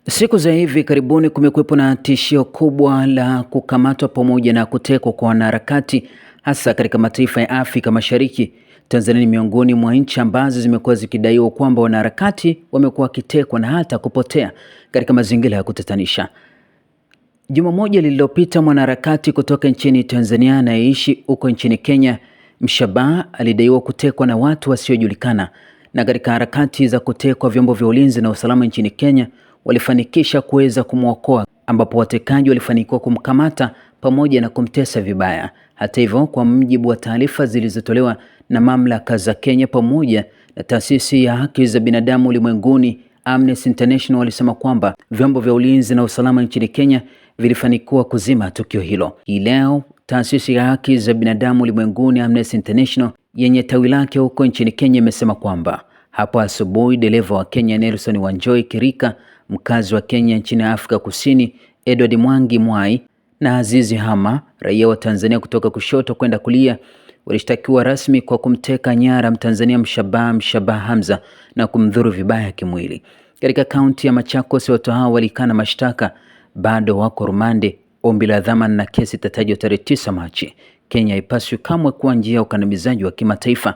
Siku za hivi karibuni kumekuwepo na tishio kubwa la kukamatwa pamoja na kutekwa kwa wanaharakati hasa katika mataifa ya Afrika Mashariki. Tanzania ni miongoni mwa nchi ambazo zimekuwa zikidaiwa kwamba wanaharakati wamekuwa wakitekwa na hata kupotea katika mazingira ya kutatanisha. Juma moja lililopita, mwanaharakati kutoka nchini Tanzania anayeishi huko nchini Kenya, Mshabaha, alidaiwa kutekwa na watu wasiojulikana, na katika harakati za kutekwa, vyombo vya ulinzi na usalama nchini Kenya walifanikisha kuweza kumwokoa, ambapo watekaji walifanikiwa kumkamata pamoja na kumtesa vibaya. Hata hivyo, kwa mujibu wa taarifa zilizotolewa na mamlaka za Kenya pamoja na taasisi ya haki za binadamu ulimwenguni Amnesty International, walisema kwamba vyombo vya ulinzi na usalama nchini Kenya vilifanikiwa kuzima tukio hilo. Hii leo taasisi ya haki za binadamu ulimwenguni Amnesty International yenye tawi lake huko nchini Kenya imesema kwamba hapo asubuhi dereva wa Kenya Nelson Wanjohi Kirika, mkazi wa Kenya nchini Afrika Kusini Edward Mwangi Mwai na Azizi Hama, raia wa Tanzania kutoka kushoto kwenda kulia, walishtakiwa rasmi kwa kumteka nyara Mtanzania Mshabaha Hamza na kumdhuru vibaya kimwili. Katika kaunti ya Machakos, watu hao walikana mashtaka, bado wako rumande. Ombi la dhamana na kesi itatajwa tarehe 9 Machi. Kenya haipaswi kamwe kuwa njia ya ukandamizaji wa kimataifa.